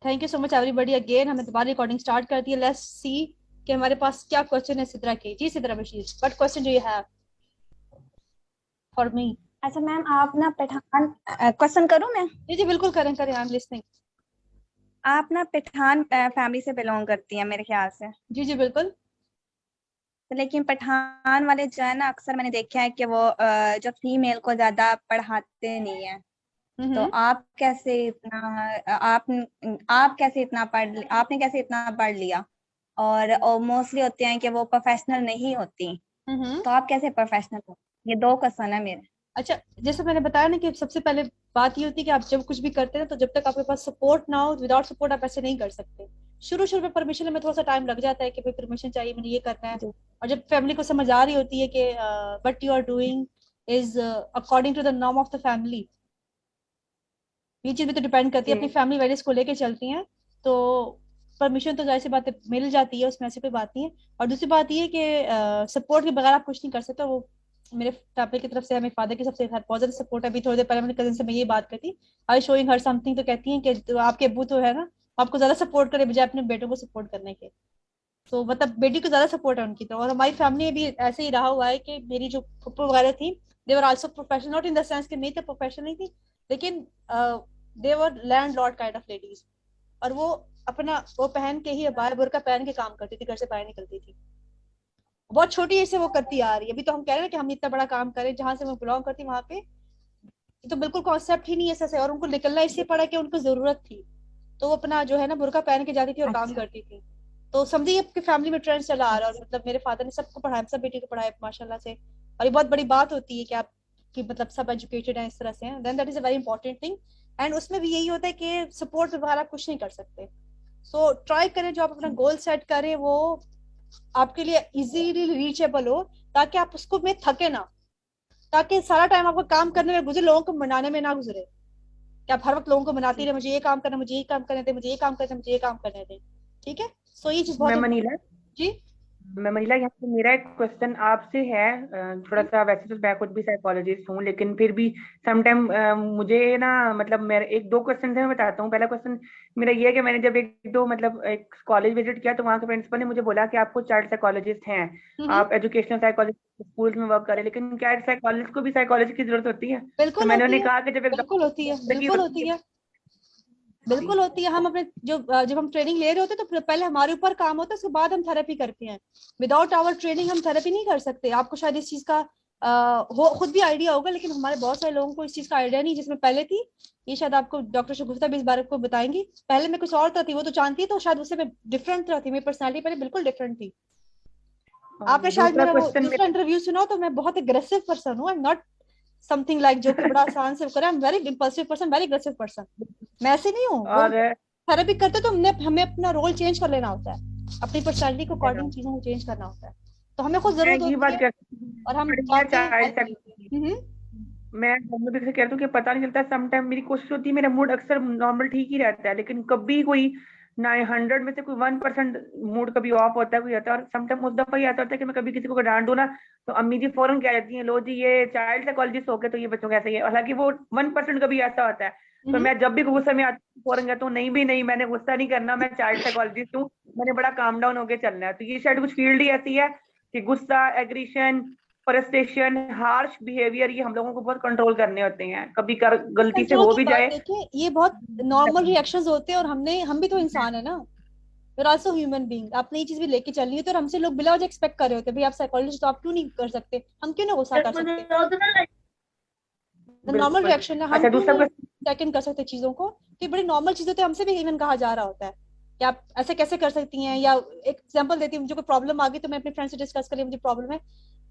Thank you so much everybody again. हमें दोबारा recording start कर दी है। लेट्स सी कि हमारे पास क्या क्वेश्चन है सिद्रा के। जी Sidra Bashir, what question do you have for me? अच्छा मैम, आप ना पठान क्वेश्चन करूं मैं? जी जी बिल्कुल, करें करें, आई एम लिसनिंग। आप ना पठान फैमिली से बिलोंग करती हैं मेरे ख्याल से। जी जी बिल्कुल। लेकिन पठान वाले जो है ना, अक्सर मैंने देखा है कि वो जो फीमेल को ज्यादा पढ़ाते नहीं है। तो हम्म। आप कैसे इतना आप आप कैसे इतना आपने कैसे इतना पढ़ लिया? और मोस्टली होते हैं कि वो प्रोफेशनल नहीं होती। हम्म। तो आप कैसे प्रोफेशनल हो? ये दो क्वेश्चन है मेरे। अच्छा, जैसे मैंने बताया ना कि सबसे पहले बात ये होती है कि आप जब कुछ भी करते हैं तो जब तक आपके पास सपोर्ट ना हो, विदाउट सपोर्ट आप ऐसे नहीं कर सकते। शुरू शुरू में परमिशन में थोड़ा सा टाइम लग जाता है कि भाई परमिशन चाहिए, मैंने ये करना है। जी। और जब फैमिली को समझ आ रही होती है कि what you are doing is according to the norm of the family, ये चीज भी तो डिपेंड करती है, अपनी जी। फैमिली वैल्यूज को लेके चलती हैं। तो परमिशन तो जाहिर सी बात है मिल जाती है, उसमें ऐसी कोई बात नहीं है। और दूसरी बात ये है कि सपोर्ट के बगैर आप कुछ नहीं कर सकते। वो मेरे फैमिली की तरफ से, मेरे फादर की सबसे पॉजिटिव सपोर्ट है। अभी थोड़ी देर पहले मैंने कजिन से मैं ये बात करती, आई शोइंग हर समथिंग, तो कहती है कि तो आपके अब्बू तो है ना, आपको ज्यादा सपोर्ट करे बजाय अपने बेटों को सपोर्ट करने के। तो मतलब बेटी को ज्यादा सपोर्ट है उनकी। तो और हमारी फैमिली में भी ऐसे ही रहा हुआ है कि मेरी जो फुप्पो वगैरह थी, they were also professional, not in the sense कि नहीं थे, प्रोफेशनल नहीं थी, लेकिन they were landlord kind of ladies. और वो अपना वो पहन के ही, अबाया बुर्का पहन के काम करती थी, घर से बाहर निकलती थी। बहुत छोटी एज से वो करती आ रही है। अभी तो हम कह रहे हैं कि हम इतना बड़ा काम करें, जहां से वो बिलोंग करती वहां पे ये तो बिल्कुल कॉन्सेप्ट ही नहीं है ऐसा से। और उनको निकलना इसलिए पड़ा कि उनको जरूरत थी। तो वो अपना जो है ना बुर्का पहन के जाती थी और काम अच्छा। करती थी। तो समझिए आपकी फैमिली में ट्रेंड चला आ रहा है। और अच्छा। मतलब मेरे फादर ने सबको पढ़ाया, सब बेटी को पढ़ाया माशाल्लाह से। और ये बहुत बड़ी बात होती है कि आप कि मतलब सब एजुकेटेड हैं इस तरह से, then that is a very important thing. And उसमें भी यही होता है कि सपोर्ट के बगैर आप कुछ नहीं कर सकते। सो ट्राई करें, जो आप अपना गोल सेट करें वो आपके लिए इजीली रीचेबल हो, ताकि आप उसको में थके ना, ताकि सारा टाइम आपको काम करने में गुजरे, लोगों को मनाने में ना गुजरे कि आप हर वक्त लोगों को मनाती रहे, मुझे ये काम करना, मुझे ये काम करने दे, मुझे ये काम करना, मुझे ये काम करने दे। ठीक है, सो ये चीज बहुत मैं मनीला इंपॉर्टेंट। जी। मैं मनीला, यहाँ पे मेरा एक क्वेश्चन आपसे है। थोड़ा हम्म। सा, वैसे तो मैं खुद भी साइकोलॉजिस्ट हूँ, लेकिन फिर भी समटाइम मुझे ना, मतलब मेरे एक दो क्वेश्चन है, मैं बताता हूँ। पहला क्वेश्चन मेरा ये है कि मैंने जब एक दो मतलब एक कॉलेज विजिट किया, तो वहाँ के प्रिंसिपल ने मुझे बोला कि आपको चाइल्ड साइकोलॉजिस्ट हैं, हम्म। आप एजुकेशनल साइकोलॉजिस्ट स्कूल्स में वर्क करें, लेकिन क्या साइकोलॉजिस्ट को भी साइकोलॉजी की जरूरत होती है? तो बिल्कुल मैंने होती उन्हें है, कहा कि जब एक बिल्कुल होती है, जिंदगी बिल्कुल होती होती है। है, बिल्कुल होती है। हम अपने जो जब हम ट्रेनिंग ले रहे होते हैं तो पहले हमारे ऊपर काम होता है, उसके बाद हम थेरेपी करते हैं। विदाउट आवर ट्रेनिंग हम थेरेपी नहीं कर सकते। आपको शायद इस चीज का हो खुद भी आइडिया होगा, लेकिन हमारे बहुत सारे लोगों को इस चीज का आइडिया नहीं, जिसमें पहले थी। ये शायद आपको डॉक्टर शगुफ्ता भी इस बारे को बताएंगी। पहले मैं कुछ और तरह थी, वो तो जानती है, तो शायद उससे मैं डिफरेंट तरह थी, मेरी पर्सनैलिटी पहले बिल्कुल डिफरेंट थी। आपने शायद दूसरा मेरा वो क्वेश्चन दूसरा इंटरव्यू सुना हो, तो मैं बहुत अग्रेसिव पर्सन हूँ। I am not something like जो कि बड़ा आसान से करे। I am very impulsive person, very aggressive person. मैं ऐसे नहीं हूँ वो। और थेरेपी करते तो हमने हमें अपना रोल चेंज कर लेना होता है, अपनी पर्सनैलिटी को अकॉर्डिंग चीजों को चेंज करना होता है। तो हमें खुद मैं जरूरत ये होती बात है करती और हम हूँ जाते हैं चाइल्ड हेल्प लेते सेक्टर, हैं। मैं मम्मी भी से कहती हूँ कि पता नहीं चलता। समटाइम मेरी कोशिश होती है, मेरा मूड अक्सर नॉर्मल ठीक ही रहता है, लेकिन कभी कोई ना 100 में से कोई 1% मूड कभी ऑफ होता है, कोई आता है। और समटाइम उस दफा ही आता होता है कि मैं कभी किसी को डांट दूं ना, तो अम्मी जी फौरन कह जाती हैं, लो जी ये चाइल्ड साइकोलॉजिस्ट हो गए तो ये बच्चों का ऐसा ही है। हालांकि वो 1% कभी ऐसा होता है। तो हम्म। मैं जब भी गुस्से में आती हूँ फौरन कहता हूँ, नहीं भी नहीं, मैंने गुस्सा नहीं करना, मैं चाइल्ड साइकोलॉजिस्ट हूँ, मैंने बड़ा काम डाउन होकर चलना है। तो ये शायद कुछ फील्ड ही ऐसी है कि गुस्सा, एग्रीशन, फ्रस्ट्रेशन, हार्श बिहेवियर, ये हम लोगों को बहुत कंट्रोल करने होते हैं। कभी कर ये गलती से कंट्रोल हो की भी बात जाए। देखें, ये बहुत नॉर्मल रिएक्शंस होते हैं। और हम भी तो इंसान है ना, फिर आल्सो ह्यूमन बीइंग। आपने ये चीज भी लेके चलनी है, तो हमसे लोग बिला वजह एक्सपेक्ट कर रहे होते हैं, भाई आप साइकोलॉजिस्ट तो आप क्यों नहीं कर सकते, हम क्यों ना गुस्सा कर सकते। नॉर्मल बिल्कुल। रिएक्शन है, हम अच्छा, क्यों दूसरा नहीं क्वेश्चन। सेकंड कर सकते चीजों को। तो ये बड़ी नॉर्मल चीज होती है, हमसे भी इवन कहा जा रहा होता है कि आप ऐसे कैसे कर सकती हैं। या एक एग्जांपल देती हूँ, मुझे कोई प्रॉब्लम आ गई तो मैं अपने फ्रेंड से डिस्कस करी, मुझे प्रॉब्लम है।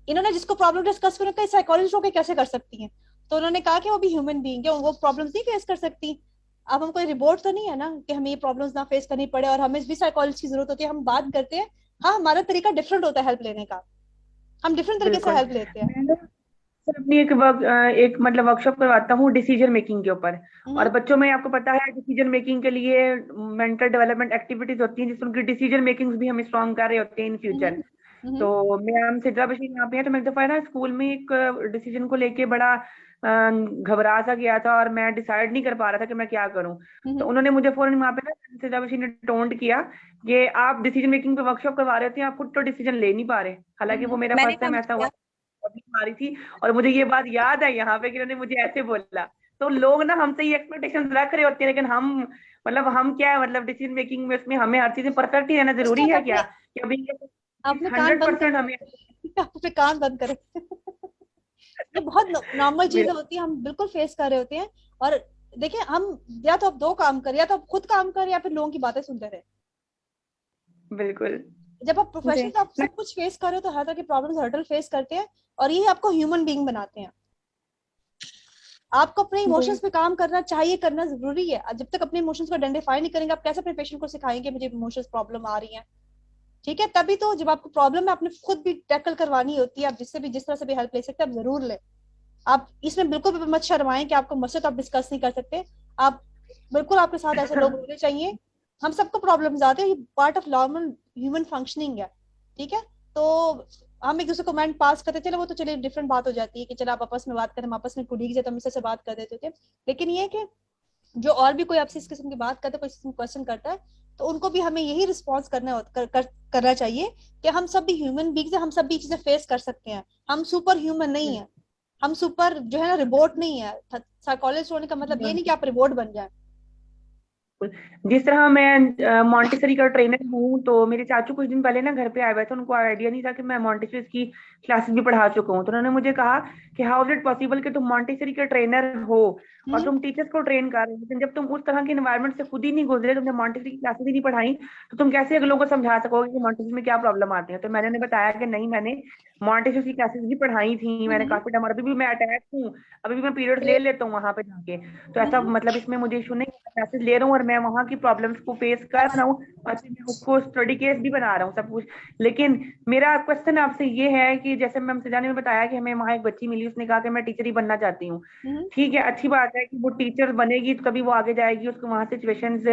इन्होंने जिसको प्रॉब्लम डिस्कस करी, कई साइकोलॉजिस्ट होकर कैसे कर सकती हैं। तो उन्होंने कहा कि वो भी ह्यूमन बीइंग है, वो प्रॉब्लम्स नहीं फेस कर सकती। अब हम कोई रिपोर्ट तो नहीं है ना कि हमें ये प्रॉब्लम्स ना फेस करनी पड़े, और हमें भी साइकोलॉजिस्ट की जरूरत होती है। हम बात करते हैं, हाँ हमारा तरीका डिफरेंट होता है हेल्प लेने का, हम डिफरेंट तरीके से बिल्कुल। हेल्प लेते हैं। मैं ना सर अपनी एक मतलब वर्कशॉप करवाता हूँ डिसीजन मेकिंग के ऊपर। और हम्म। बच्चों में आपको पता है डिसीजन मेकिंग के लिए मेंटल डेवलपमेंट एक्टिविटीज होती हैं, जिससे उनकी डिसीजन मेकिंग भी हम स्ट्रॉन्ग कर रहे होते हैं इन हम्म। फ्यूचर। हम्म। तो मैम सिद्रा बशीर यहाँ पे है, तो मैं एक दफा है ना स्कूल में एक डिसीजन को लेके बड़ा घबरा सा गया था और मैं डिसाइड नहीं कर पा रहा था कि मैं क्या करूं। तो उन्होंने मुझे फौरन वहां पे ना जब ने टोन्ड किया कि आप डिसीजन मेकिंग पे वर्कशॉप करवा रहे थे, आप खुद तो डिसीजन ले नहीं पा रहे। हालांकि वो मेरा मैंने फर्स्ट टाइम कब ऐसा हुआ, किया? अभी आ रही थी और मुझे ये बात याद है यहाँ पे कि उन्होंने मुझे ऐसे बोला। तो लोग ना हमसे ये एक्सपेक्टेशन रख रहे होते हैं, लेकिन हम मतलब हम क्या है, मतलब डिसीजन मेकिंग में उसमें हमें हर चीज में परफेक्ट ही रहना उस जरूरी टाइम है क्या? अपने कि अभी आपने कान हंड्रेड बंद परसेंट करे हमें आप अपने कान बंद करे ये बहुत नॉर्मल चीजें होती है, हम बिल्कुल फेस कर रहे होते हैं। और देखिए, हम या तो आप दो काम करें, या तो आप खुद काम करें या फिर लोगों की बातें सुनते रहे। बिल्कुल। जब आप जी। प्रोफेशनल आप मैं सब कुछ फेस कर रहे हो तो हर तरह की प्रॉब्लम्स हर्डल फेस करते हैं, और यही आपको ह्यूमन बीइंग बनाते हैं। आपको अपने जी। इमोशंस पे काम करना चाहिए, करना जरूरी है। जब तक अपने इमोशंस को आइडेंटिफाई नहीं करेंगे, आप कैसे अपने पेशेंट को सिखाएंगे मुझे इमोशंस प्रॉब्लम आ रही है? ठीक है, तभी तो जब आपको प्रॉब्लम है आपने खुद भी टैकल करवानी होती है, आप जिससे भी जिस तरह से भी हेल्प ले सकते हैं आप जरूर लें। आप इसमें बिल्कुल भी मत शर्माएं कि आपको मुझसे तो आप डिस्कस नहीं कर सकते। आप बिल्कुल, आपके साथ ऐसे लोग होने चाहिए। हम सबको प्रॉब्लम्स आते हैं, ये part of normal human functioning है। ठीक है, तो हम एक दूसरे को कमेंट पास करते चले, वो तो चलिए डिफरेंट बात हो जाती है कि चलो आप आपस में बात करें, हम आपस में कुलीग है तो हम इससे बात कर देते थे। लेकिन ये कि जो और भी कोई आपसे इस किस्म की बात करता है, कोई इस क्वेश्चन करता है, तो उनको भी हमें यही रिस्पॉन्स करना चाहिए कि हम सब भी ह्यूमन बींग्स हैं, हम सब भी चीजें फेस कर सकते हैं। हम सुपर ह्यूमन नहीं है, हम सुपर जो है ना रिबोट नहीं है। साइकोलॉजिस्ट होने का मतलब ये नहीं कि आप रिबोट बन जाए। जिस तरह मैं मॉन्टेसरी का ट्रेनर हूँ, तो मेरे चाचू कुछ दिन पहले ना घर पे आए हुए थे, उनको आइडिया नहीं था कि मैं मॉन्टेसरी की क्लासेस भी पढ़ा चुका हूँ। तो उन्होंने मुझे कहा कि हाउ इज इट पॉसिबल कि तुम मॉन्टेसरी के ट्रेनर हो और हम्म। तुम टीचर्स को ट्रेन कर रहे हो, लेकिन जब तुम उस तरह के एनवायरनमेंट से खुद ही नहीं गुजरे, तुमने मॉन्टेसरी की क्लासेस ही नहीं पढ़ाई, तो तुम कैसे अगलों को समझा सकोगे कि मॉन्टेसरी में क्या प्रॉब्लम आती है? तो मैंने उन्हें बताया कि नहीं, मैंने मॉन्टेसरी की क्लासेस भी पढ़ाई थी, मैंने हम्म। काफी टाइम, और अभी भी मैं अटैच हूँ, अभी भी मैं पीरियड्स ले लेता हूँ वहां पे जाके। तो ऐसा हम्म। मतलब इसमें मुझे इशू नहीं, क्लासेस ले रहा हूँ और मैं वहाँ की प्रॉब्लम्स को फेस कर रहा हूँ, और फिर मैं उसको स्टडी केस भी बना रहा हूँ सब कुछ। लेकिन मेरा क्वेश्चन आपसे ये है कि जैसे मैम सजा ने बताया कि हमें वहाँ एक बच्ची मिली, उसने कहा कि मैं टीचर ही बनना चाहती हूँ। हम्म। ठीक है, अच्छी बात है कि वो टीचर बनेगी तो कभी वो आगे जाएगी, उसको वहां सिचुएशंस,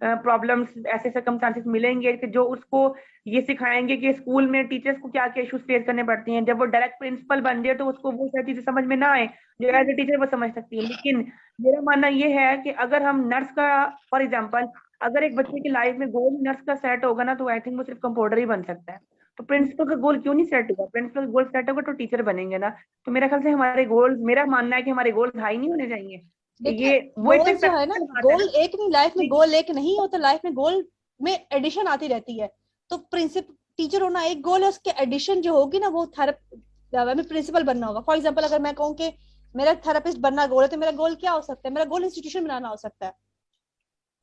प्रॉब्लम्स, ऐसे सर्कमस्टांसेस मिलेंगे कि जो उसको ये सिखाएंगे कि स्कूल में टीचर्स को क्या क्या इश्यूज फेस करने पड़ती हैं। जब वो डायरेक्ट प्रिंसिपल बन जाए तो उसको वो सारी चीजें समझ में ना आए जो एज ए टीचर वो समझ सकती है। लेकिन मेरा मानना ये है कि अगर हम नर्स का, फॉर एग्जाम्पल, अगर एक बच्चे की लाइफ में गोल नर्स का सेट होगा ना, तो आई थिंक वो सिर्फ कंपाउंडर ही बन सकता है। तो प्रिंसिपल का गोल क्यों नहीं सेट होगा? प्रिंसिपल का गोल सेट होगा तो टीचर बनेंगे ना। तो मेरा ख्याल से हमारे गोल, मेरा मानना है कि हमारे गोल्स हाई नहीं होने चाहिए। देखिए, ये वो एक गोल जो है ना, प्रैक्टिकल बात है गोल ना। एक नहीं, लाइफ में गोल एक नहीं होता, लाइफ में गोल में एडिशन आती रहती है। तो प्रिंसिपल टीचर होना एक गोल है, उसके एडिशन जो होगी ना वो में प्रिंसिपल बनना होगा। फॉर एग्जाम्पल, अगर मैं कहूँ कि मेरा थेरेपिस्ट बनना गोल है, तो मेरा गोल क्या हो सकता है? मेरा गोल इंस्टीट्यूशन बनाना हो सकता है।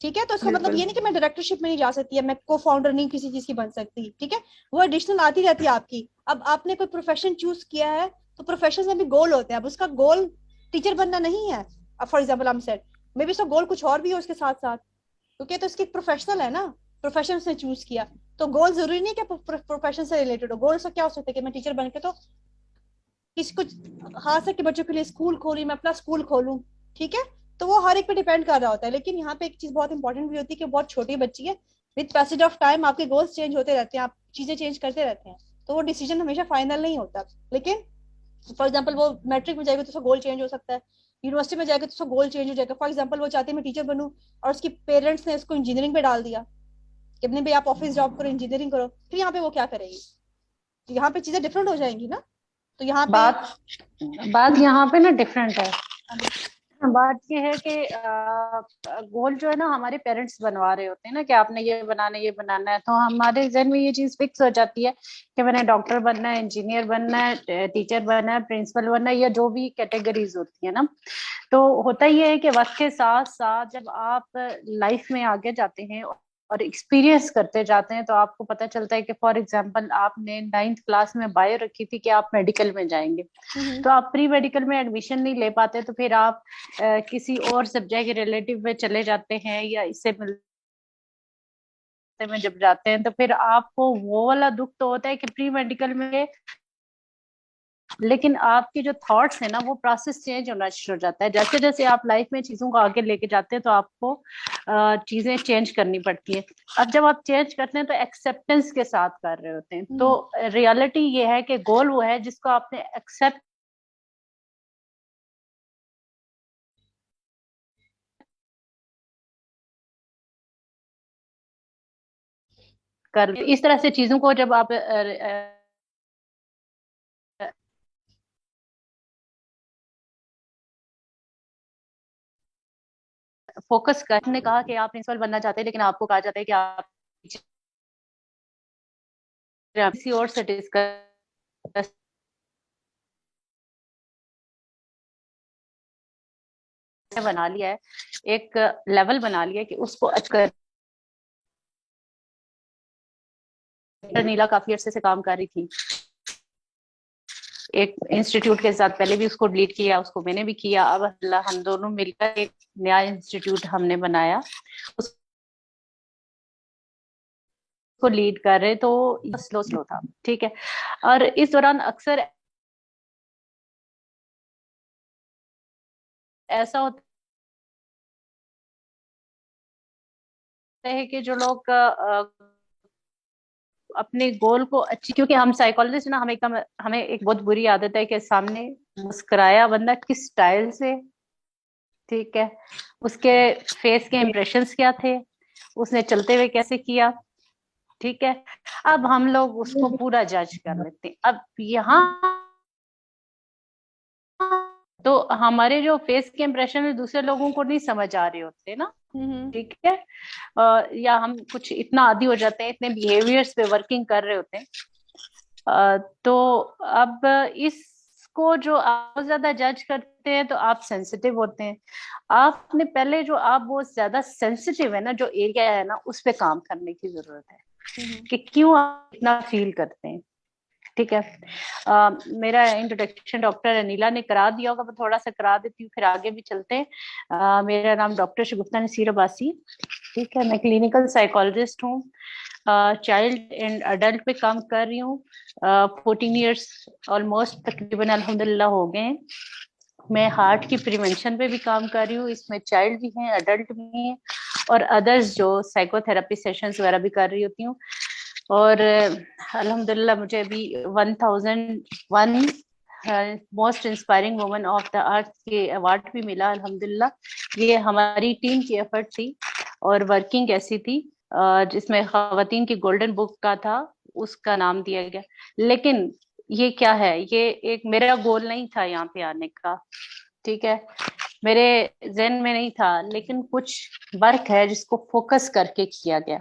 ठीक है, तो इसका मतलब बिल्कुल। ये नहीं कि मैं डायरेक्टरशिप में नहीं जा सकती, है मैं को फाउंडर नहीं किसी चीज की बन सकती। ठीक है, वो एडिशनल आती रहती है आपकी। अब आपने कोई प्रोफेशन चूज किया है, तो प्रोफेशन में भी गोल होते हैं। अब उसका गोल टीचर बनना नहीं है। अब फॉर एग्जाम्पल हम सेट मे बी उसका गोल कुछ और भी हो उसके साथ साथ, क्योंकि तो इसकी प्रोफेशनल है ना, प्रोफेशन से चूज किया। तो गोल जरूरी नहीं है कि प्रोफेशन से रिलेटेड हो। गोल उसका क्या हो सकता है कि मैं टीचर बन के तो किसी कुछ खास है कि बच्चों के लिए स्कूल खोली, मैं अपना स्कूल खोलूं। ठीक है, तो वो हर एक पे डिपेंड कर रहा होता है। लेकिन यहाँ पे एक चीज बहुत इंपॉर्टेंट भी होती है कि बहुत छोटी बच्ची है, विद पैसेज ऑफ टाइम आपके गोल्स चेंज होते रहते हैं, आप चीजें चेंज करते रहते हैं। तो वो डिसीजन हमेशा फाइनल नहीं होता। लेकिन फॉर एग्जाम्पल वो मैट्रिक में जाएगी तो उसका गोल चेंज हो सकता है, यूनिवर्सिटी में जाएगा तो उसका गोल चेंज हो जाएगा। फॉर एग्जाम्पल वो चाहती है मैं टीचर बनूं, और उसकी पेरेंट्स ने उसको इंजीनियरिंग पे डाल दिया कि नहीं भाई आप ऑफिस जॉब करो, इंजीनियरिंग करो, फिर यहाँ पे वो क्या करेगी? तो यहाँ पे चीजें डिफरेंट हो जाएंगी ना। तो यहाँ पे बात बात यहाँ पे ना डिफरेंट है। हाँ जी। बात ये है कि गोल जो है ना हमारे पेरेंट्स बनवा रहे होते हैं ना कि आपने ये बनाना है, तो हमारे जहन में ये चीज फिक्स हो जाती है कि मैंने डॉक्टर बनना है, इंजीनियर बनना है, टीचर बनना है, प्रिंसिपल बनना है, या जो भी कैटेगरीज होती है ना। तो होता ये है कि वक्त के साथ साथ जब आप लाइफ में आगे जाते हैं और एक्सपीरियंस करते जाते हैं, तो आपको पता चलता है कि फॉर एग्जांपल आपने 9th क्लास में बायो रखी थी कि आप मेडिकल में जाएंगे, तो आप प्री मेडिकल में एडमिशन नहीं ले पाते, तो फिर आप किसी और सब्जेक्ट रिलेटिव में चले जाते हैं, या इससे मिलते में जब जाते हैं तो फिर आपको वो वाला दुख तो होता है कि प्री मेडिकल में, लेकिन आपके जो थॉट्स है ना वो प्रोसेस चेंज होना शुरू हो जाता है। जैसे जैसे आप लाइफ में चीजों को आगे लेके जाते हैं तो आपको चीजें चेंज करनी पड़ती है। अब जब आप चेंज करते हैं तो एक्सेप्टेंस के साथ कर रहे होते हैं। तो रियलिटी ये है कि गोल वो है जिसको आपने एक्सेप्ट कर, इस तरह से चीजों को जब आप फोकस करने कहा कि आप प्रिंसिपल बनना चाहते हैं, लेकिन आपको कहा जाता है कि आप किसी और से डिस्कस बना लिया है, एक लेवल बना लिया है कि उसको अचकर। नीला काफी अरसे से काम कर रही थी एक इंस्टीट्यूट के साथ, पहले भी उसको लीड किया, उसको मैंने भी किया, अब अल्लाह हम दोनों मिलकर एक नया इंस्टीट्यूट हमने बनाया, उसको लीड कर रहे, तो स्लो स्लो था, ठीक है। और इस दौरान अक्सर ऐसा होता है कि जो लोग अपने गोल को अच्छी, क्योंकि हम साइकोलॉजिस्ट ना, हमें एक बहुत बुरी आदत है कि सामने मुस्कुराया बंदा किस स्टाइल से, ठीक है, उसके फेस के इंप्रेशंस क्या थे, उसने चलते हुए कैसे किया, ठीक है, अब हम लोग उसको पूरा जज कर लेते हैं। अब यहाँ तो हमारे जो फेस के इंप्रेशन है दूसरे लोगों को नहीं समझ आ रहे होते ना, ठीक है, या हम कुछ इतना आदी हो जाते हैं, इतने बिहेवियर्स पे वर्किंग कर रहे होते हैं, तो अब इसको जो आप ज्यादा जज करते हैं तो आप सेंसिटिव होते हैं। आपने पहले जो आप बहुत ज्यादा सेंसिटिव है ना, जो एरिया है ना, उस पे काम करने की जरूरत है कि क्यों आप इतना फील करते हैं, ठीक है। मेरा इंट्रोडक्शन डॉक्टर अनिला ने करा दिया होगा, मैं थोड़ा सा करा देती हूँ, फिर आगे भी चलते हैं। मेरा नाम डॉक्टर शगुफ्ता नसीर अब्बासी, ठीक है, मैं क्लिनिकल साइकोलॉजिस्ट हूँ, चाइल्ड एंड अडल्ट पे काम कर रही हूँ, 14 ईयर्स ऑलमोस्ट तकरीबन अल्हम्दुलिल्लाह हो गए हैं। मैं हार्ट की प्रिवेंशन पे भी काम कर रही हूँ, इसमें चाइल्ड भी हैं, अडल्ट भी हैं, और अदर्स जो साइकोथेरेपी सेशंस वगैरह भी कर रही होती हूँ। और अल्हम्दुलिल्लाह मुझे अभी 1001 most inspiring woman of the earth के अवार्ड भी मिला अल्हम्दुलिल्लाह। ये हमारी टीम की एफर्ट थी और वर्किंग ऐसी थी, जिसमें खवातीन की गोल्डन बुक का था, उसका नाम दिया गया। लेकिन ये क्या है, ये एक मेरा गोल नहीं था यहाँ पे आने का, ठीक है, मेरे जहन में नहीं था, लेकिन कुछ वर्क है जिसको फोकस करके किया गया।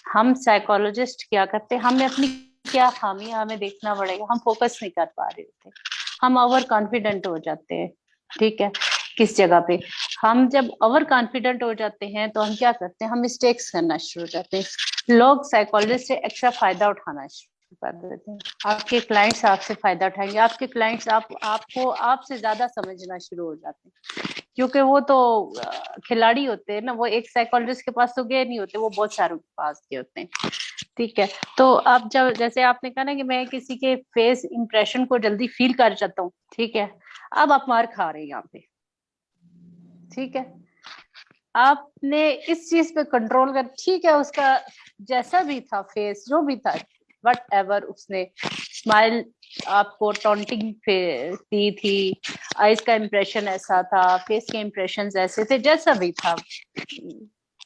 हम साइकोलॉजिस्ट क्या करते हैं, हमें अपनी क्या खामी है हमें देखना पड़ेगा, हम फोकस नहीं कर पा रहे होते, हम ओवर कॉन्फिडेंट हो जाते हैं, ठीक है। किस जगह पे हम जब ओवर कॉन्फिडेंट हो जाते हैं तो हम क्या करते हैं, हम मिस्टेक्स करना शुरू हो जाते हैं, लोग साइकोलॉजिस्ट से एक्स्ट्रा फायदा उठाना शुरू कर देते हैं, आपके क्लाइंट्स आपसे फायदा उठाएंगे, आपके क्लाइंट्स आपको आपसे ज्यादा समझना शुरू हो जाते हैं, क्योंकि वो तो खिलाड़ी होते हैं ना, वो एक साइकोलॉजिस्ट के पास तो गए नहीं होते, वो बहुत सारों के पास गए होते हैं, ठीक है। तो अब जब जैसे आपने कहा ना कि मैं किसी के फेस इंप्रेशन को जल्दी फील कर जाता हूँ, ठीक है, अब आप मार खा रहे हैं यहाँ पे, ठीक है, आपने इस चीज पे कंट्रोल कर, ठीक है, उसका जैसा भी था फेस, जो भी था, वट एवर, उसने स्माइल आपको टॉन्टिंग दी थी, आईज का इंप्रेशन ऐसा था, फेस के इंप्रेशंस ऐसे थे, जैसा भी था,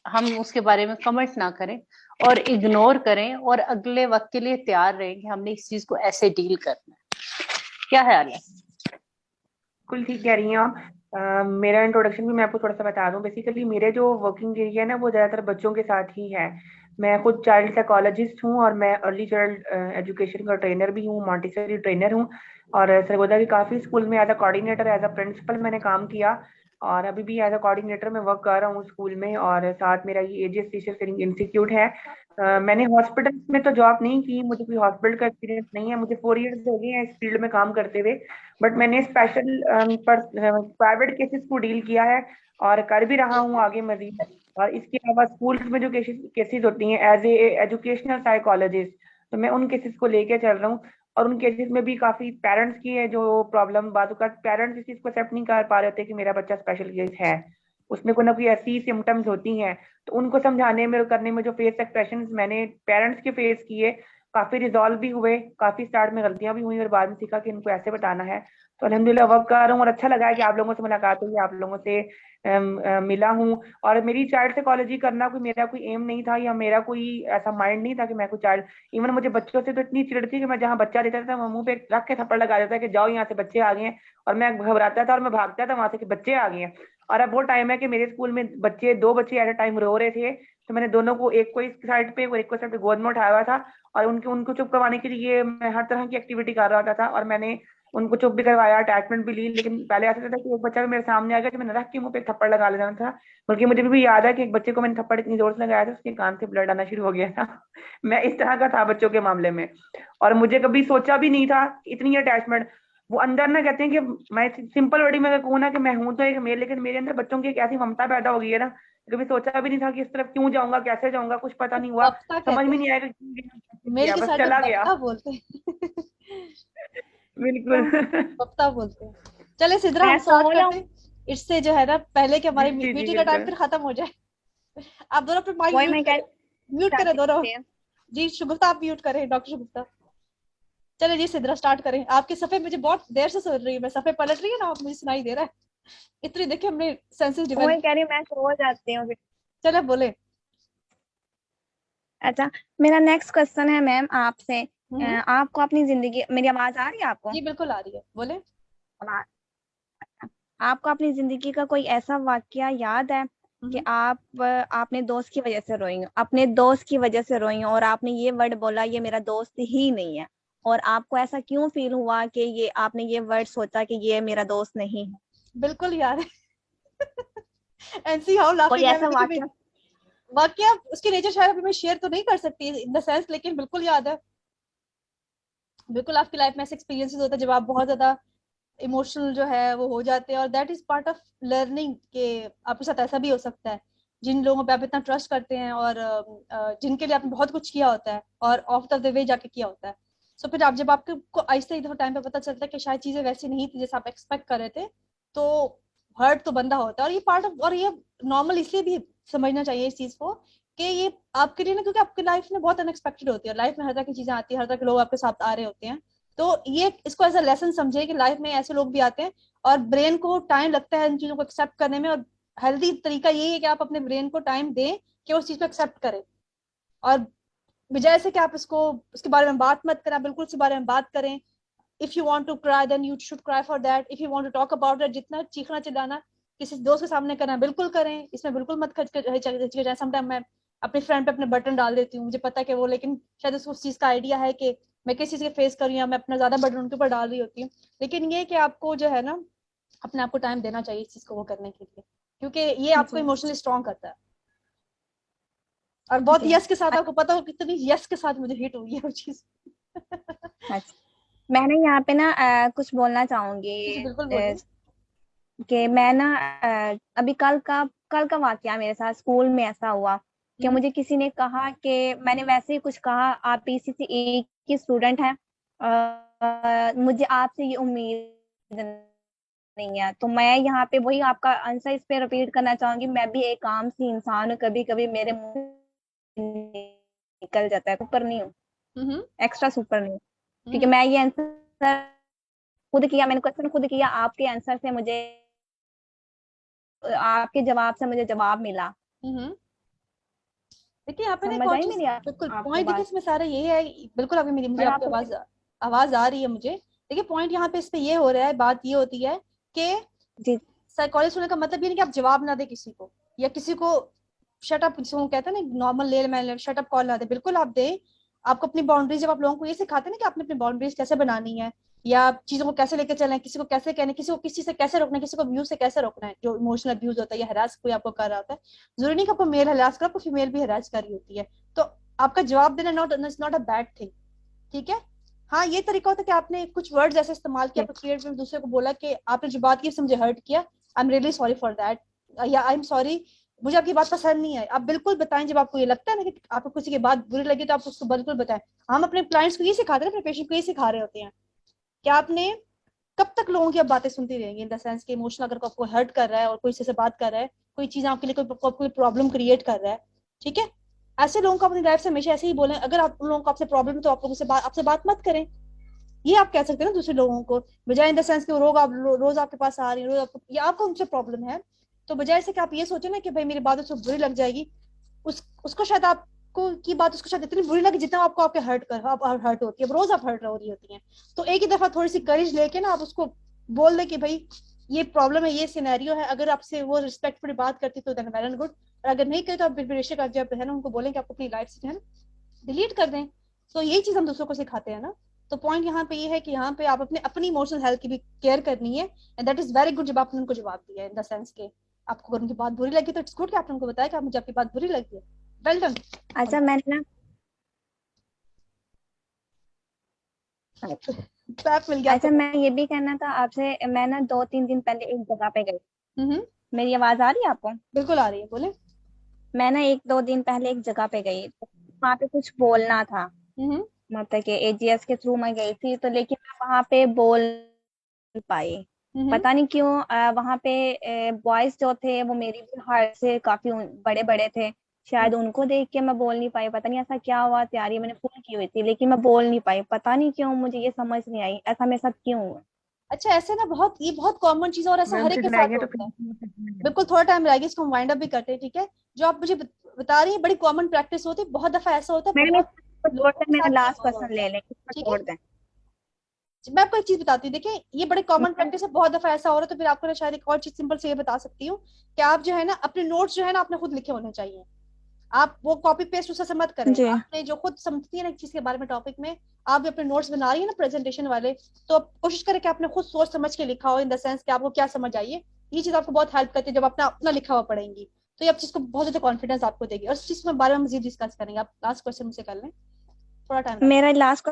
हम उसके बारे में कमेंट ना करें और इग्नोर करें, और अगले वक्त के लिए तैयार रहें कि हमने इस चीज को ऐसे डील करना है। क्या ख्याल है? बिल्कुल ठीक कह रही हैं आप। मेरा इंट्रोडक्शन भी मैं आपको थोड़ा सा बता दूं। बेसिकली मेरे जो वर्किंग एरिया है ना, वो ज़्यादातर बच्चों के साथ ही है। मैं खुद चाइल्ड साइकोलॉजिस्ट हूँ और मैं अर्ली चाइल्ड एजुकेशन का ट्रेनर भी हूँ, मॉन्टेसरी ट्रेनर हूँ, और सरगोदा के काफ़ी स्कूल में as a coordinator, as a principal मैंने काम किया, और अभी भी एज अ कोऑर्डिनेटर में वर्क कर रहा हूँ स्कूल में, और साथ मेरा ये एजीएस टीचर ट्रेनिंग इंस्टीट्यूट है। मैंने हॉस्पिटल में तो जॉब नहीं की, मुझे कोई हॉस्पिटल का एक्सपीरियंस नहीं है, मुझे 4 ईयर्स हो गए हैं इस फील्ड में काम करते हुए, बट मैंने स्पेशल प्राइवेट केसेस को डील किया है और कर भी रहा हूँ आगे मजीद। और इसके अलावा स्कूल्स में जो केसेस होती हैं एज ए एजुकेशनल साइकोलॉजिस्ट, तो मैं उन केसेस को लेके चल रहा हूँ। और उन केसेस में भी काफी पेरेंट्स की है जो प्रॉब्लम, बात का पेरेंट्स इस चीज को एक्सेप्ट नहीं कर पा रहे थे कि मेरा बच्चा स्पेशल केस है, उसमें कोई ना कोई ऐसी सिम्टम्स होती हैं, तो उनको समझाने में और करने में जो फेस एक्सप्रेशन मैंने पेरेंट्स के फेस किए, काफी रिजॉल्व भी हुए, काफी स्टार्ट में गलतियां भी हुई और बाद में सीखा कि इनको ऐसे बताना है। तो अल्हम्दुलिल्लाह वर्क कर रहा हूँ और अच्छा लगा है कि आप लोगों से मुलाकात हुई, आप लोगों से मिला हूँ। और मेरी चाइल्ड साइकोलॉजी करना कोई मेरा कोई एम नहीं था, या मेरा कोई ऐसा माइंड नहीं था कि मैं कोई चाइल्ड, इवन मुझे बच्चों से तो इतनी चिढ़ थी कि मैं जहाँ बच्चा देता था मैं मुंह पे रख के थप्पड़ लगा देता कि जाओ यहाँ से बच्चे आ गए हैं, और मैं घबराता था और मैं भागता था वहां से कि बच्चे आ गए हैं। और अब वो टाइम है कि मेरे स्कूल में बच्चे, 2 बच्चे एट अ टाइम रो रहे थे, तो मैंने दोनों को, एक को इस साइड पे और एक को साइड पे गोद में उठाया हुआ था, और उनको चुप करवाने के लिए मैं हर तरह की एक्टिविटी कर रहा होता था, और मैंने उनको चुप भी करवाया, अटैचमेंट भी ली। लेकिन पहले ऐसा था कि एक बच्चा भी मेरे सामने आ गया तो मैंने रख के मुंह पे एक थप्पड़ लगा लेना था। बल्कि मुझे भी याद है कि एक बच्चे को मैंने थप्पड़ इतनी जोर से लगाया था उसके कान से ब्लड आना शुरू हो गया था। मैं इस तरह का था बच्चों के मामले में, और मुझे कभी सोचा भी नहीं था इतनी अटैचमेंट। वो अंदर ना कहते हैं कि मैं सिंपल वर्डिंग में अगर कहूँ ना कि मैं हूं तो एक मेल, लेकिन मेरे अंदर बच्चों की एक ऐसी ममता पैदा हो गई है ना, कभी सोचा भी नहीं था कि इस तरफ क्यों जाऊंगा, कैसे जाऊंगा, कुछ पता नहीं हुआ, बप्ता समझ कहते में हैं, नहीं आएगा क्यों गया, कैसे मेल गया, के बस साथ में चला गया। बप्ता बोलते हैं। बिल्कुल। बप्ता बोलते हैं। चले सिद्रा, हम मैं स्टार्ट सो करते जाऊं? हैं। इससे जो है ना, पहले के जी हमारी जी जी मीटिंग का टाइम बिल्कुल। फिर खत्म हो जाए। आप दोनों अपने माइक वही म्यूट मैं कह करें, म्यूट करें दोनों। चाहती थी। जी शुगुफ्ता आप म्यूट करें, डॉक्टर शुगुफ्ता। चले जी सिद्रा स्टार्ट करें। आपके सफे मुझे बहुत देर से सुन रही है, मैं सफे पलट रही है ना, आप मुझे सुनाई दे रहा है। इतनी देखिए हमने सेंसेस वही डेवलप। कह रही हूँ, मैं सो जाती हूँ। चले बोले। अच्छा, मेरा नेक्स्ट क्वेश्चन है मैम आपसे। हम्म। आपको अपनी जिंदगी, मेरी आवाज आ रही है आपको? जी बिल्कुल आ रही है, बोले। आवाज- आपको अपनी जिंदगी का कोई ऐसा वाकया याद है कि हम्म। आपने दोस्त की वजह से रोई हो, अपने दोस्त की वजह से रोई हो, और आपने ये वर्ड बोला ये मेरा दोस्त ही नहीं है, और आपको ऐसा क्यों फील हुआ कि ये आपने ये वर्ड सोचा कि ये मेरा दोस्त नहीं है? बिल्कुल याद है। एंड सी हाउ कोई लाफिंग है, ऐसा देखिए वाकया? वाकया उसकी नेचर शायद अभी मैं शेयर तो नहीं कर सकती इन द सेंस, लेकिन बिल्कुल याद है। बिल्कुल आपकी लाइफ में ऐसे एक्सपीरियंसेस होते हैं जब आप बहुत ज्यादा इमोशनल जो है वो हो जाते हैं, और that is part of learning के आपके साथ ऐसा भी हो सकता है। जिन लोगों पे आप इतना ट्रस्ट करते हैं और जिनके लिए आपने बहुत कुछ किया होता है और ऑफ द वे जाके किया होता है, सो फिर आप जब आपको आहिस्ते ही टाइम पे पता चलता है कि शायद चीजें वैसी नहीं थी जैसे आप एक्सपेक्ट कर रहे थे, तो हर्ट तो बंदा होता है। और ये पार्ट ऑफ, और ये नॉर्मल इसलिए भी समझना चाहिए इस चीज को कि ये आपके लिए ना, क्योंकि आपकी लाइफ में बहुत अनएक्सपेक्टेड होती है, लाइफ में हर तरह की चीजें आती है, हर तरह के लोग आपके साथ आ रहे होते हैं। तो ये इसको एज अ लेसन समझे कि लाइफ में ऐसे लोग भी आते हैं, और ब्रेन को टाइम लगता है इन चीजों को एक्सेप्ट करने में। और हेल्दी तरीका यही है कि आप अपने ब्रेन को टाइम दें कि उस चीज को एक्सेप्ट करें, और बजाय से कि आप इसको उसके बारे में बात मत करें, बिल्कुल उसके बारे में बात करें। If you want to cry then you should cry for that, if you want to talk about it, जितना चीखना चिल्लाना किसी दोस्त के सामने करना बिल्कुल करें, इसमें बिल्कुल मत हिचकिचाएं। समटाइम मैं अपने फ्रेंड पे अपने बटन डाल देती हूँ, मुझे पता है कि वो, लेकिन शायद उसको उस चीज का आइडिया है कि मैं किस चीज के फेस कर रही हूँ, मैं अपना ज्यादा बटन उनके ऊपर डाल रही होती हूँ। लेकिन ये कि आपको जो है ना, अपने आप को टाइम देना चाहिए इस चीज को वो करने के लिए, क्योंकि ये आपको जी इमोशनली स्ट्रॉन्ग करता है। और बहुत जी। यस के साथ, आपको पता हो कितनी यस के साथ मुझे हिट हुई है वो चीज। अच्छा, मैंने यहाँ पे ना कुछ बोलना जी चाहूंगी। बिल्कुल बोलिए। कि मैं ना अभी कल का वाकया मेरे साथ स्कूल में ऐसा हुआ कि मुझे किसी ने कहा कि, मैंने वैसे ही कुछ कहा, आप पीसीसी एक की स्टूडेंट हैं, मुझे आपसे ये उम्मीद नहीं है। तो मैं यहाँ पे वही आपका आंसर इस पे रिपीट करना चाहूंगी, मैं भी एक आम सी इंसान हूँ, कभी कभी मेरे मुंह से निकल जाता है, सुपर नहीं हूँ, हम्म। एक्स्ट्रा सुपर नहीं हूँ, क्योंकि हम्म। मैं ये आंसर खुद किया, मैंने क्वेश्चन खुद किया, आपके आंसर से मुझे, आपके जवाब से मुझे जवाब मिला। हम्म। देखिए यहाँ पे ना एक समझ और आई चीज, मेरी बिल्कुल आपको पॉइंट देखिए बात? इसमें सारा यही है। बिल्कुल अभी मेरी, मुझे मैं आपकी आपको आवाज आवाज आ रही है मुझे। देखिए पॉइंट यहाँ पे इस पे ये हो रहा है, बात ये होती है कि जी साइकोलॉजिस्ट होने का मतलब ये नहीं कि आप जवाब ना दे किसी को, या किसी को शट अप, जिसको कहते हैं ना नॉर्मल ले मैं शट अप कॉल ना दे, बिल्कुल आप दे। आपको अपनी बाउंड्रीज, जब आप लोगों को ये सिखाते हैं ना कि आपने अपनी बाउंड्रीज कैसे बनानी है, या चीजों को कैसे लेकर चलना है, किसी को कैसे कहना है, किसी को किसी से कैसे रोकना है, किसी को अब्यूज से कैसे रोकना है, जो इमोशनल अब्यूज होता है या हरास कोई आपको कर रहा होता है। जरूरी नहीं कि आपको मेल हरास कर, आपको फीमेल भी हरास कर रही होती है। तो आपका जवाब देना नॉट अ बैड थिंग, ठीक है। हाँ ये तरीका होता है कि आपने कुछ वर्ड्स ऐसे इस्तेमाल किया, जी आपने क्रिएट में दूसरे को बोला कि आपने जो बात की उससे मुझे हर्ट किया, I am really sorry for that, या आई एम सॉरी, मुझे आपकी बात पसंद नहीं है। आप बिल्कुल बताएं, जब आपको ये लगता है ना कि आपको किसी की बात बुरी लगी तो आप उसको बिल्कुल बताएं। हम अपने क्लाइंट्स को ये सिखाते हैं, अपने पेशेंट को ये सिखा रहे होते हैं कि आपने कब तक लोगों की अब बातें सुनती रहेंगी, इन द सेंस कि इमोशनल अगर आपको हर्ट कर रहा है और कोई से बात कर रहा है, कोई चीज आपके लिए कोई प्रॉब्लम क्रिएट कर रहा है, ठीक है, ऐसे लोगों को अपनी लाइफ से हमेशा ऐसे ही बोलें। अगर आप उन लोगों को आपसे प्रॉब्लम है तो आप लोगों से आपसे बात मत करें, ये आप कह सकते हैं ना दूसरे लोगों को, बजाय इन द सेंस कि वो रोज आपके पास आ रही है, रोज आपको, या आपको उनसे प्रॉब्लम है, तो बजाय से कि आप ये सोचे ना कि भाई मेरी बात उसको बुरी लग जाएगी, उसको शायद आपको की बात उसको शायद इतनी बुरी लगे जितना आपको आपके हर्ट होती है, अब रोज आप हर्ट हो रही होती हैं। तो एक ही दफा थोड़ी सी करेज लेके ना आप उसको बोल दे कि भाई ये प्रॉब्लम है, ये सिनेरियो है, अगर आपसे वो रिस्पेक्टफुली बात करती तो देन वेल एंड गुड, और अगर नहीं करे तो आप बेशक आप जब है ना उनको बोलें कि आपको अपनी लाइफ से है ना डिलीट कर दें। तो यही चीज हम दूसरों को सिखाते हैं ना। तो पॉइंट यहाँ पे ये है कि यहाँ पे आप अपने अपनी इमोशनल हेल्थ की भी केयर करनी है, and that is very good जब आपने उनको जवाब दिया इन द सेंस के आपको अगर उनकी बात बुरी लगी तो इट्स गुड कि आपने उनको बताया कि आप मुझे आपकी बात बुरी लगी है, वेल डन। अच्छा मैंने ना पैप मिल गया अच्छा आपको। मैं ये भी कहना था आपसे, मैं ना 2-3 दिन पहले एक जगह पे गई। हम्म, मेरी आवाज आ रही है आपको? बिल्कुल आ रही है, बोले। मैं ना 1-2 दिन पहले एक जगह पे गई, तो वहाँ पे कुछ बोलना था, हम्म, मतलब कि एजीएस के थ्रू मैं गई थी, तो लेकिन मैं वहाँ पे बोल नहीं पाई। हम्म। पता नहीं क्यों। वहाँ पे बॉयज जो थे वो मेरी भी हाइट से काफी बड़े बड़े थे, शायद उनको देख के मैं बोल नहीं पाई। पता नहीं ऐसा क्या हुआ, तैयारी मैंने फुल की हुई थी लेकिन मैं बोल नहीं पाई, पता नहीं क्यों, मुझे ये समझ नहीं आई ऐसा मेरे साथ क्यों हुआ। अच्छा, ऐसे ना बहुत ये बहुत कॉमन चीज है और ऐसा मैम हर एक के सीजन साथ आएंगे तो फिर होता है। बिल्कुल, थोड़ा टाइम लगेगा, इसको हम वाइंड अप भी करते हैं, ठीक है। जो आप मुझे बता रही है बड़ी कॉमन प्रैक्टिस होती है, बहुत दफा ऐसा होता है, मैंने बहुत इसको छोड़ लोगों दें, के मेरा साथ ये लास्ट हो रहा क्वेश्चन होता ले है, लें, इसको ठीक है। छोड़ दें। मैं आपको एक चीज बताती हूँ, देखिए ये बड़ी कॉमन मैं- प्रैक्टिस है, बहुत दफा ऐसा हो रहा है, तो फिर आपको ना शायद एक और चीज सिंपल से ये बता सकती हूँ कि आप जो है ना अपने नोट्स जो है ना आपने खुद लिखे होने चाहिए। आप वो कॉपी पेस्ट उससे से मत करें, जी आपने जो खुद समझती है ना एक चीज के बारे में टॉपिक में, आप भी अपने नोट्स बना रही है ना प्रेजेंटेशन वाले, तो आप कोशिश करें कि आपने खुद सोच समझ के लिखा हो, इन द सेंस कि आपको क्या समझ आई है। ये चीज आपको बहुत हेल्प करती है जब अपना अपना लिखा हुआ पढ़ेंगी, तो ये आप चीज को बहुत ज्यादा कॉन्फिडेंस आपको देगी, और इस चीज के बारे में मजीद डिस्कस करेंगे। आप लास्ट क्वेश्चन मुझसे कर लें, थोड़ा टाइम लगे। मेरा लास्ट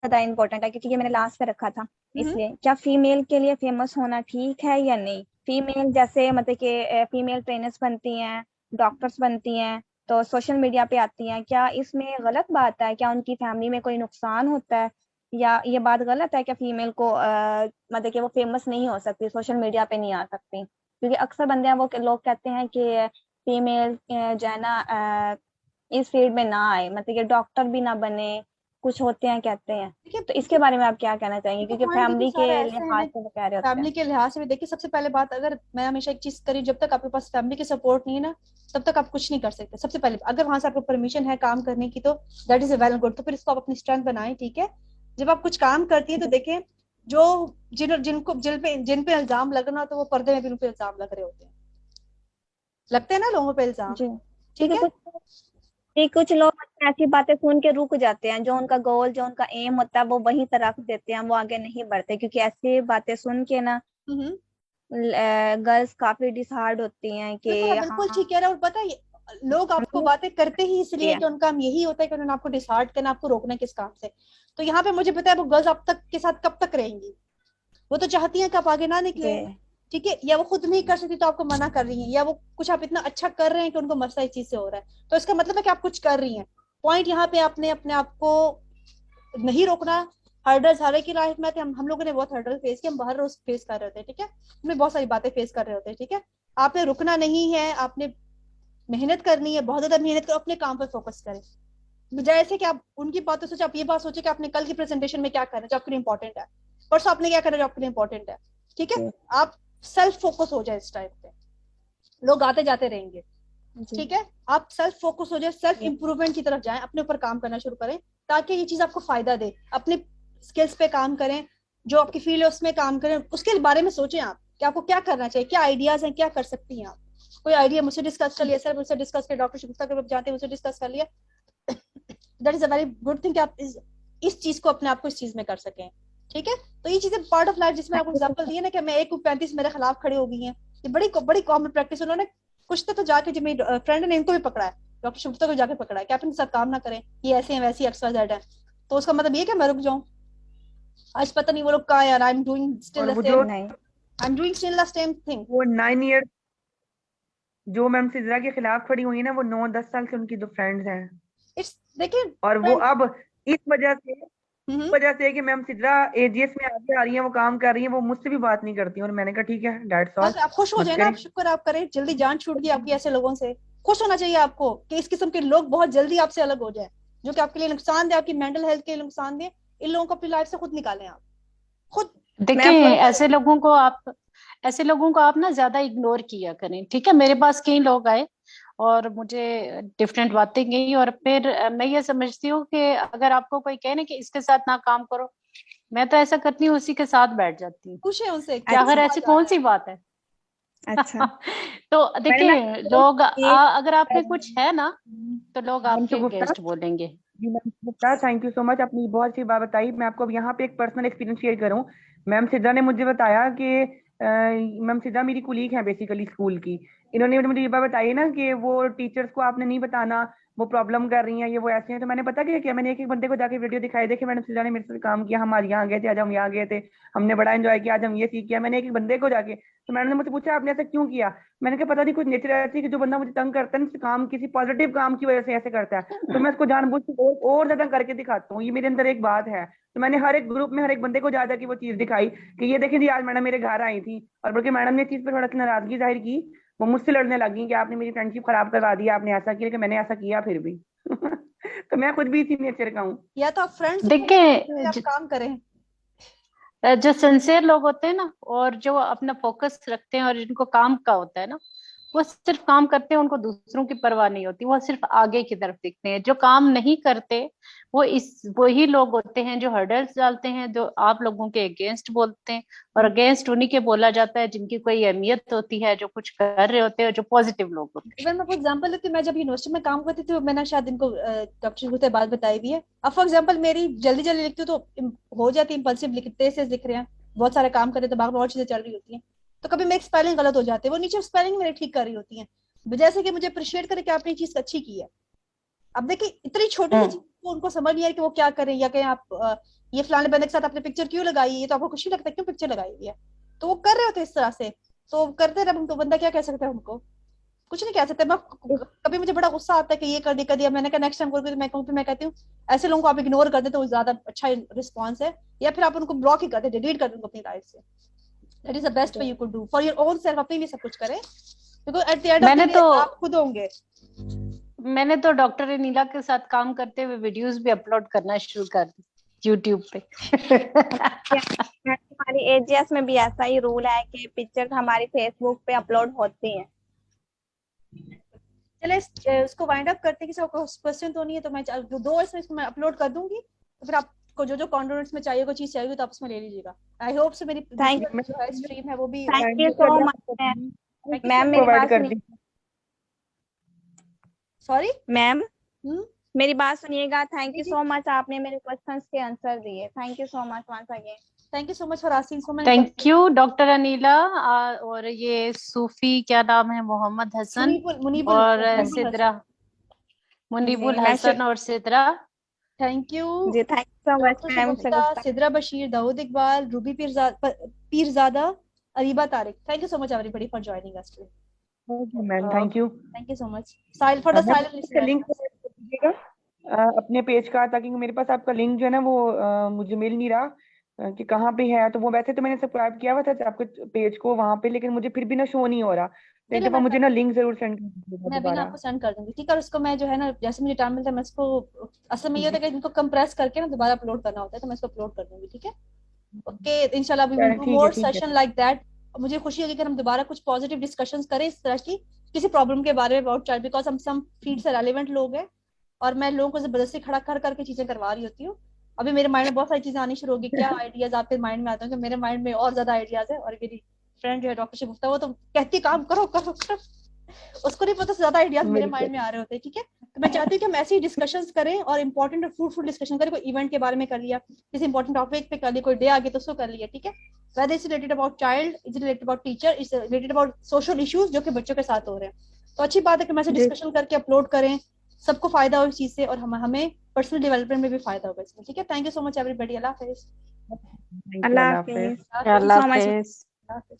ज्यादा इम्पोर्टेंट है क्योंकि ये मैंने लास्ट पे रखा था, हम्म, इसलिए क्या फीमेल के लिए फेमस होना ठीक है या नहीं? फीमेल जैसे मतलब कि फीमेल ट्रेनर्स बनती हैं, डॉक्टर्स बनती हैं, तो सोशल मीडिया पे आती हैं, क्या इसमें गलत बात है? क्या उनकी फैमिली में कोई नुकसान होता है, या ये बात गलत है? क्या फीमेल को मतलब कि वो फेमस नहीं हो सकती, सोशल मीडिया पे नहीं आ सकती? क्योंकि अक्सर बंदे हैं वो लोग कहते हैं कि फीमेल जो है ना इस फील्ड में ना आए, मतलब कि डॉक्टर भी ना बने, कुछ होते हैं कहते हैं। देखिए तो इसके बारे में आप क्या कहना चाहेंगे, देखिए क्योंकि पॉइंट देखिए फैमिली सारा के ऐसा है ना, लिहाज से वो कह रहे होते हैं। फैमिली के लिहाज से भी देखिए, सबसे पहले बात, अगर मैं हमेशा एक चीज करी, जब तक आपके पास फैमिली की सपोर्ट नहीं है ना, तब तक आप कुछ नहीं कर सकते। सबसे पहले अगर वहां से आपको परमिशन है काम करने की, तो that is a well good, तो फिर इसको आप अपनी स्ट्रेंथ बनाएं, ठीक है। जब आप कुछ काम करती है तो देखें, जो जिन पे इल्जाम लगना, तो वो पर्दे में भी उन पे इल्जाम लग रहे होते हैं, लगते हैं ना लोगों पे इल्जाम, जी ठीक क्योंकि है। कुछ लोग ऐसी बातें सुन के रुक जाते हैं, जो उनका गोल, जो उनका एम होता है वो वहीं पर रख देते हैं, वो आगे नहीं बढ़ते, क्योंकि ऐसी बातें सुन के ना हम्म, गर्ल्स काफी डिसहार्ड होती हैं कि बिल्कुल बिल्कुल हाँ ठीक कह रहे हैं। और पता है लोग आपको बातें करते ही इसलिए कि उनका काम यही होता है कि उन्होंने आपको डिसहार्ट करना, आपको रोकना किस काम से। तो यहाँ पे मुझे पता है वो गर्ल्स आप तक के साथ कब तक रहेंगी, वो तो चाहती हैं कि आप आगे ना जी निकले, ठीक है। या वो खुद नहीं कर सकती तो आपको मना कर रही हैं, या वो कुछ आप इतना अच्छा कर रहे हैं कि उनको मसला इस चीज से हो रहा है, तो इसका मतलब है कि आप कुछ कर रही हैं। पॉइंट यहाँ पे आपने अपने आप को नहीं रोकना। हर्डल्स हर एक की लाइफ में आते हैं, हम लोगों ने बहुत हर्डल फेस किए, हम हर रोज फेस कर रहे होते हैं, ठीक है। हमें बहुत सारी बातें फेस कर रहे होते हैं, ठीक है। आपने रुकना नहीं है, आपने मेहनत करनी है, बहुत ज्यादा मेहनत करो, अपने काम पर फोकस करें, बजाय ऐसे कि आप उनकी बातों सोचे, आप ये बात सोचे कि आपने कल की प्रेजेंटेशन में क्या करना है जो आपके लिए इंपॉर्टेंट है, परसों आपने क्या करना है जो आपके लिए इंपॉर्टेंट है, ठीक है। जी आप सेल्फ फोकस हो जाए इस टाइम पे, लोग आते जाते रहेंगे, जी ठीक है। आप सेल्फ फोकस हो जाए, सेल्फ जी इंप्रूवमेंट की तरफ जाएं, अपने ऊपर काम करना शुरू करें, ताकि ये चीज आपको फायदा दे। अपने स्किल्स पे काम करें, जो आपकी फील्ड है उसमें काम करें, उसके बारे में सोचें आप कि आपको क्या करना चाहिए, क्या आइडियाज हैं, क्या कर सकती हैं आप। कोई आइडिया मुझसे डिस्कस कर लिया, सर मुझसे डिस्कस कर, डॉक्टर शिगुफ्ता के जानते हैं मुझसे डिस्कस कर लिया, that is a very good thing कि आप इस चीज को अपने आप को इस चीज में कर सकें, ठीक है। तो ये चीजें पार्ट ऑफ लाइफ, जिसमें आपको एग्जांपल दिए ना कि मैं 1:35 मेरे खिलाफ खड़े हो गई हैं, ये बड़ी बड़ी कॉमन प्रैक्टिस। उन्होंने कुछ तो जाके, जो मेरी फ्रेंड ने इनको भी पकड़ा है, डॉक्टर शिगुफ्ता को जाके पकड़ा है कि आप इनके साथ काम ना करें, ये ऐसे हैं वैसे XYZ है, तो उसका मतलब ये कि मैं रुक जाऊं। आज पता नहीं वो लोग कहाँ यार, और वो जो नहीं I am doing still the same thing. वो 9 ईयर जो मैम सिजरा के खिलाफ खड़ी हुई है ना, वो 9-10 साल से उनकी दो फ्रेंड्स हैं। इट्स देखिए और वो friend, अब इस वजह से हम्म, वजह से कि मैम सिद्रा एजीएस में आगे आ रही है, वो काम कर रही है, वो मुझसे भी बात नहीं करती, और मैंने कहा ठीक है, दैट्स ऑल, बस आप खुश हो मत जाए ना, करें। आप शुक्र आप करें, जल्दी जान छूट गई आपकी ऐसे लोगों से। खुश होना चाहिए आपको कि इस किस्म के लोग बहुत जल्दी आपसे अलग हो जाए, जो कि आपके लिए नुकसान दे, आपकी मेंटल हेल्थ के लिए नुकसान दे, इन लोगों को अपनी लाइफ से खुद निकालें आप खुद। देखिए ऐसे लोगों को आप ना ज्यादा इग्नोर किया करें, ठीक है। मेरे पास कई लोग आए और मुझे डिफरेंट बातें कही, और फिर मैं ये समझती हूँ कि अगर आपको कोई कहे ना कि इसके साथ ना काम करो, मैं तो ऐसा करती हूँ, उसी के साथ बैठ जाती हूँ पूछे उनसे कि आखिर ऐसी कौन सी बात है। अच्छा तो मैडम देखिए लोग ये अगर आप में कुछ है ना तो लोग मैम आपके शगुफ्ता, अगेंस्ट बोलेंगे। जी ma'am Shagufta, thank you so much, आपने बहुत सी बात बताई। मैं आपको अब यहाँ पे एक पर्सनल एक्सपीरियंस शेयर करूँ। मैम सिद्धा ने मुझे बताया कि मैम सिद्धा मेरी कुलीग है बेसिकली स्कूल की। इन्होंने मुझे ये बात बताई ना कि वो टीचर्स को आपने नहीं बताना, वो प्रॉब्लम कर रही हैं, ये वो ऐसे हैं। तो मैंने पता क्या किया, मैंने एक एक बंदे को जाके वीडियो दिखाई, देखिए मैडम सिद्धा ने मेरे साथ काम किया, हम आज यहाँ गए थे, आज हम यहाँ गए थे, हमने बड़ा एंजॉय किया, आज हम ये सीख किया। मैंने एक एक बंदे को जाके, तो मैडम ने मुझसे पूछा आपने ऐसा क्यों किया। मैंने कहा पता नहीं, कुछ नेचर ऐसी है कि जो बंदा मुझे तंग करता है ना, काम किसी पॉजिटिव काम की वजह से ऐसे करता है, तो मैं उसको जानबूझ के और ज्यादा करके दिखाता हूँ। ये मेरे अंदर एक बात है। तो मैंने हर एक ग्रुप में हर एक बंदे को जा जाके वो चीज दिखाई कि ये देखिए जी, आज मैडम मेरे घर आई थी, और बल्कि मैडम ने इस चीज पर थोड़ा सी नाराजगी जाहिर की। वो मुझसे लड़ने लगी कि आपने मेरी फ्रेंडशिप खराब करवा दी, आपने ऐसा किया, कि मैंने ऐसा किया फिर भी। तो मैं खुद भी इसी नेचर का हूँ। या तो आप फ्रेंड्स देखिए आप काम करें। जो सिंसियर लोग होते हैं ना, और जो अपना फोकस रखते हैं और जिनको काम का होता है ना, वो सिर्फ काम करते हैं, उनको दूसरों की परवाह नहीं होती, वो सिर्फ आगे की तरफ देखते हैं। जो काम नहीं करते वही लोग होते हैं जो हर्डल्स डालते हैं, जो आप लोगों के अगेंस्ट बोलते हैं, और अगेंस्ट उन्हीं के बोला जाता है जिनकी कोई अहमियत होती है, जो कुछ कर रहे होते हैं, जो पॉजिटिव लोग होते हैं। इवन मैं आपको एग्जांपल देती हूँ, मैं जब यूनिवर्सिटी में काम करती थी तो मैंने शायद इनको डॉक्टर को बात बताई भी है। अब फॉर एग्जांपल मेरी जल्दी जल्दी लिखती हूँ तो हो जाती है इम्पल्सिव, लिखते से लिख रहे हैं, बहुत सारे काम करे तो बाकी और चीजें चल रही होती हैं, तो कभी मेरी स्पेलिंग गलत हो जाती है, वो नीचे स्पेलिंग मेरे ठीक कर रही होती है, जैसे कि मुझे अप्रिशिएट करे कि आपने चीज अच्छी की है। अब देखिए इतनी छोटी सी चीज को उनको समझ नहीं आ रही कि वो क्या करें, या कहीं आप ये फलाने बंदे के साथ आपने पिक्चर क्यों लगाई है, ये तो आपको खुशी लगता है क्यों पिक्चर लगाई हुई है, तो वो कर रहे होते इस तरह से। तो करते रहे उनको, बंदा क्या कह सकता है उनको, कुछ नहीं कह सकते। मैं कभी मुझे बड़ा गुस्सा आता है कि ये कर दिया कर दिया, मैंने कहा नेक्स्ट टाइम करूंगी तो मैं कहूँ, फिर मैं कहती हूँ ऐसे लोगों को आप इग्नोर कर दे तो ज्यादा अच्छा रिस्पॉन्स है, या फिर आप उनको ब्लॉक ही कर दे, डिलीट कर दे उनको अपनी लाइफ से। That is the best way you could do for your own self, अपने लिए सब कुछ करें, because at the end of the मैंने डे तो आप खुद होंगे। डॉक्टर अनीला के साथ काम करते हुए वीडियोस भी अपलोड करना शुरू कर दी यूट्यूब पे। हमारी एजीएस में भी ऐसा ही रूल है कि पिक्चर्स हमारी फेसबुक पे अपलोड होती हैं। चले इसको वाइंड अप करते हैं, किसी को क्वेश्चन तो नहीं है, तो मैं जो 2 इसमें इसको मैं अपलोड कर दूंगी, तो फिर आपको जो जो कंटेंट्स में चाहिए, कोई चीज चाहिए तो आप उसमें ले लीजिएगा। आई होप से मेरी थैंक जो है स्ट्रीम है वो भी thank you so much ma'am. मेरी प्रोवाइड बात कर सुनिए। दी। सॉरी मैम मेरी बात सुनिएगा। थैंक यू जी, सो मच, आपने मेरे क्वेश्चंस के आंसर दिए। Thank you so much once again. Thank you so much for asking so many thank questions. You doctor Aneela. और ये सूफी क्या नाम है, मोहम्मद हसन मुनीबुल और मुनीबुल सिद्रा, मुनीबुल जी हसन और सिद्रा। थैंक यू जी thank you so much doctor ma'am Shagufta, Shagufta. Sidra Bashir, Dawood Iqbal, Ruby Pirzada, Areeba Tariq. Thank you so much everybody for joining us today. Okay ma'am, thank you. Thank you so much साइल for the मैं साइलेंट आपका लिंक लिसनर्स। प्रोवाइड कर दीजिएगा अपने page का, ताकि मेरे पास आपका लिंक जो है ना वो मुझे मिल नहीं रहा कि कहाँ पे है। तो वो वैसे तो मैंने सब्सक्राइब किया हुआ था आपके पेज को वहां पे, लेकिन मुझे फिर भी ना शो नहीं हो रहा। तो एक चलिए दफा मुझे ना लिंक जरूर सेंड कर दीजिएगा मैं अभी ना दोबारा। आपको सेंड कर दूंगी, ठीक है। और उसको मैं जो है ना, जैसे मुझे टाइम मिलता है मैं इसको, असल में ये होता जी है कि इनको कंप्रेस करके ना दोबारा अपलोड करना होता है, तो मैं इसको अपलोड कर दूंगी, ठीक है। ओके, इंशाल्लाह वी विल डू ठीक है, मोर ठीक है। Session like that. मुझे खुशी होगी कि हम दोबारा कुछ पॉजिटिव डिस्कशंस करें इस तरह की, किसी प्रॉब्लम के बारे में, अबाउट चाइल्ड, बिकॉज हम सम फील्ड से रेलिवेंट लोग हैं, और मैं लोगों को जबरदस्ती खड़ा कर करके चीजें करवा रही होती हूँ। अभी मेरे माइंड में बहुत सारी चीजें आनी शुरू होगी, क्या आइडियाज आपके माइंड में आते हैं, कि मेरे माइंड में और ज्यादा आइडियाज है। और मेरी फ्रेंड जो है डॉक्टर शगुफ्ता, वो तो कहती काम करो करो करो, उसको नहीं पता, ज्यादा आइडियाज मेरे बिल्कुल। माइंड में आ रहे होते हैं, ठीक है। तो मैं चाहती हूँ कि हम ऐसी डिस्कशंस करें, और इंपॉर्टेंट और फ्रूटफुल डिस्कशन करें। कोई इवेंट के बारे में कर लिया, किसी इंपॉर्टेंट टॉपिक पे कर लिया, कोई डे आ गया तो उसको कर लिया, ठीक है। whether it's related about child, it's related about teacher, it's related about social issues जो कि बच्चों के साथ हो रहे हैं। तो अच्छी बात है कि हम ऐसे जी, डिस्कशन करके अपलोड करें, सबको फायदा हो इस चीज से, और हमें पर्सनल डेवलपमेंट में भी फायदा होगा इसमें, ठीक है। Thank you so much everybody. Allah Hafiz. Thank you, Allah Allah Hafiz. Hafiz. Thank you Allah so much. Hafiz. Allah Hafiz.